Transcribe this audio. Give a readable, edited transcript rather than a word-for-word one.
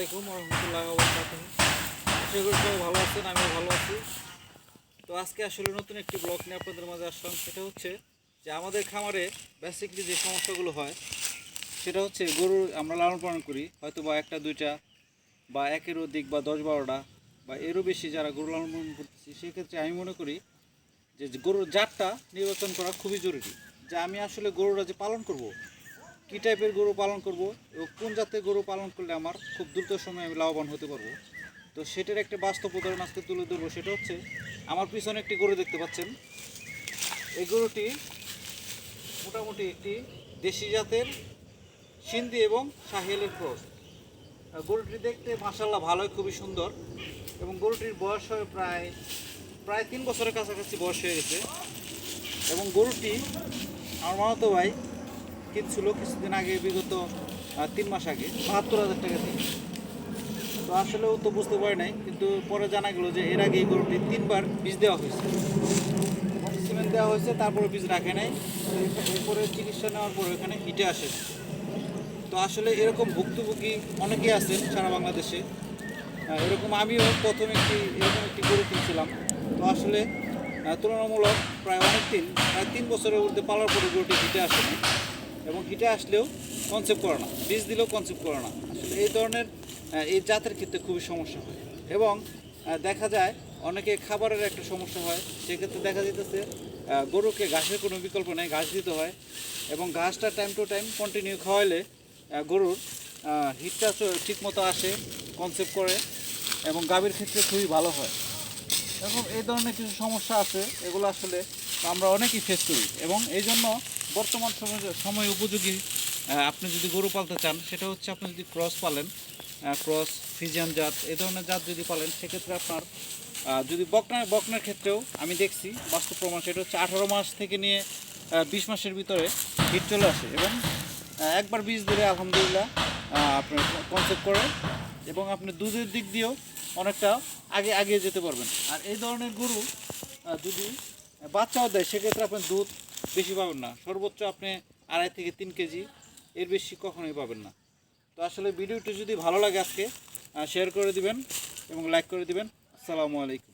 আলাইকুম রহমতুল্লাহ বারাকাতুহু। আশা করি সবাই ভালো আছেন, আমিও ভালো আছি। তো আজকে আসলে নতুন একটি ব্লগ নিয়ে আপনাদের মাঝে আসলাম। সেটা হচ্ছে যে আমাদের খামারে বেসিকলি যে সমস্যাগুলো হয় সেটা হচ্ছে গরু আমরা লালন পালন করি, হয়তো বা একটা দুইটা বা একের অধিক বা 10-12টা বা এরও বেশি যারা গরু লালন পালন করতেছি, সেক্ষেত্রে আমি মনে করি যে গরুর জাতটা নির্বাচন করা খুবই জরুরি। যে আমি আসলে গরুরা যে পালন করব, কী টাইপের গরু পালন করব এবং কোন জাতের গরু পালন করলে আমার খুব দ্রুত সময়ে আমি লাভবান হতে পারবো, তো সেটার একটা বাস্তব উদাহরণ আজকে তুলে ধরবো। সেটা হচ্ছে আমার পিছনে একটি গরু দেখতে পাচ্ছেন। এই গরুটি মোটামুটি একটি দেশি জাতের সিন্ধি এবং শাহিয়ালের ক্রস। গরুটি দেখতে মাশাআল্লাহ ভালোই, খুবই সুন্দর, এবং গরুটির বয়স হয় প্রায় প্রায় 3 বছরের কাছাকাছি বয়স হয়ে গেছে। এবং গরুটি আমার মামাতো ভাই কিনছিল কিছুদিন আগে, বিগত 3 মাস আগে 72,000 টাকা দিয়ে। তো আসলেও তো বুঝতে পারি নাই, কিন্তু পরে জানা গেল যে এর আগে এই গরুটি 3বার বীজ দেওয়া হয়েছে, সিমেন্ট দেওয়া হয়েছে, তারপরে বীজ রাখে নাই। এরপরে চিকিৎসা নেওয়ার পরে এখানে হিটে আসে। তো আসলে এরকম ভুক্তভোগী অনেকেই আছেন সারা বাংলাদেশে। এরকম আমিও প্রথম এরকম একটি গরু কিনছিলাম। তো আসলে তুলনামূলক প্রায় 3 বছরের মধ্যে পালার পরে গরুটি হিটে আসে না, এবং হিটে আসলেও কনসেপ্ট করে না, বীজ দিলেও কনসেপ্ট করে না। আসলে এই ধরনের এই জাতের ক্ষেত্রে খুবই সমস্যা হয়। এবং দেখা যায় অনেকে খাবারের একটা সমস্যা হয়, সেক্ষেত্রে দেখা যেতেছে গরুকে ঘাসের কোনো বিকল্প নেই, ঘাস দিতে হয়। এবং ঘাসটা টাইম টু টাইম কন্টিনিউ খাওয়াইলে গরুর হিটটা ঠিকমতো আসে, কনসেপ্ট করে, এবং গাভীর ক্ষেত্রে খুবই ভালো হয়। এবং এই ধরনের কিছু সমস্যা আছে, এগুলো আসলে আমরা অনেকেই ফেস করি। এবং এই জন্য বর্তমান সময় উপযোগী আপনি যদি গরু পালতে চান, সেটা হচ্ছে আপনি যদি ক্রস পালেন, ক্রস ফ্রিজিয়ান জাত, এই ধরনের জাত যদি পালেন, সেক্ষেত্রে আপনার যদি বকনার ক্ষেত্রেও আমি দেখছি বাস্তব প্রমাণ, সেটা হচ্ছে 18 মাস থেকে নিয়ে 20 মাসের ভিতরে হিট চলে আসে। এবং একবার বীজ দিলে আলহামদুলিল্লাহ আপনার কনসেপ্ট করে, এবং আপনি দুধের দিক দিয়েও অনেকটা আগে যেতে পারবেন। আর এই ধরনের গরু যদি বাচ্চাও দেয়, সেক্ষেত্রে আপনি দুধ বেশি পাবেন না, সর্বোচ্চ আপনি 2.5 থেকে 3 কেজি, এর বেশি কখনোই পাবেন না। তো আসলে ভিডিওটি যদি ভালো লাগে আজকে শেয়ার করে দিবেন এবং লাইক করে দিবেন। আসসালামু আলাইকুম।